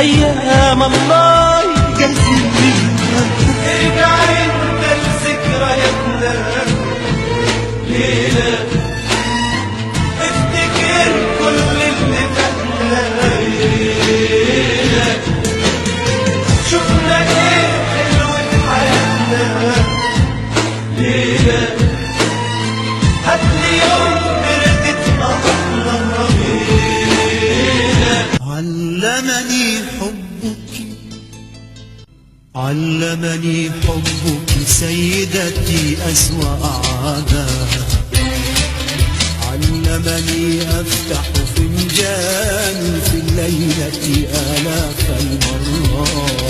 ايام الله يجازينا. ارجع انت لذكرياتنا ليلة، افتكر كل اللي فاتنا ليلة، شفنا ايه حلو في حياتنا ليلة، هاتلي يوم بردت الله ليلة. علمني حبك، علمني حبك سيدتي أسوأ عادة، علمني أفتح فنجان في الليلة آلاف المرات،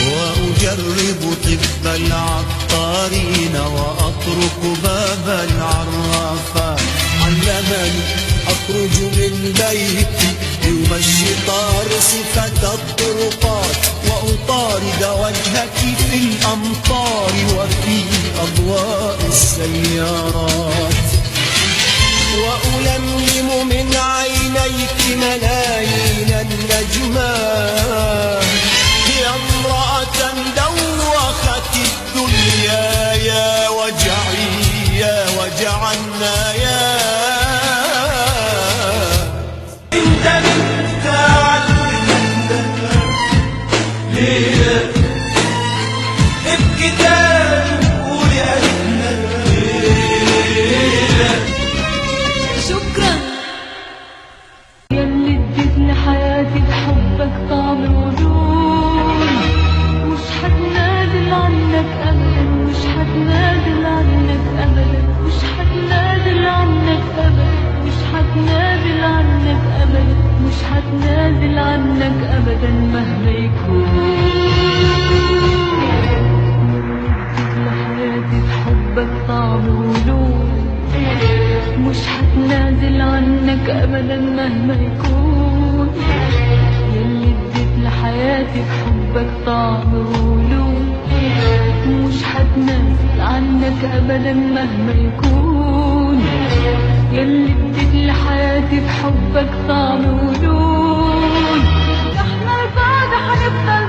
وأجرب طب العطارين وأطرق باب العرافات. علمني أخرج من بيتي يوم الشطار صفة الطرقات، وأطارد وجهك في الأمطار وفي أضواء السيارات، وألملم من عينيك ملايين النجمات. يا امرأة دوخت الدنيا يا وجعي يا وجع النايات. انت علمتنا ليلة، ابكي تاني وقولي قلبنا ليلة. شكرا ياللي اديت لحياتي بحبك طعم الوجود، مش حتنازل عنك ابدا، مش حتنازل عنك ابدا، مش حتنازل عنك ابدا، مش حتنازل عنك ابدا، مش حتنازل عنك ابدا مهما يكون. لحياتي بحبك طعم الوجود، مش حتنازل عنك ابدا مهما يكون. ياللي اديت لحياتي بحبك طعم الولود، مش حتنازل عنك ابدا مهما يكون. ياللي اديت لحياتي بحبك طعم الولود، احنا لبعض حنفضل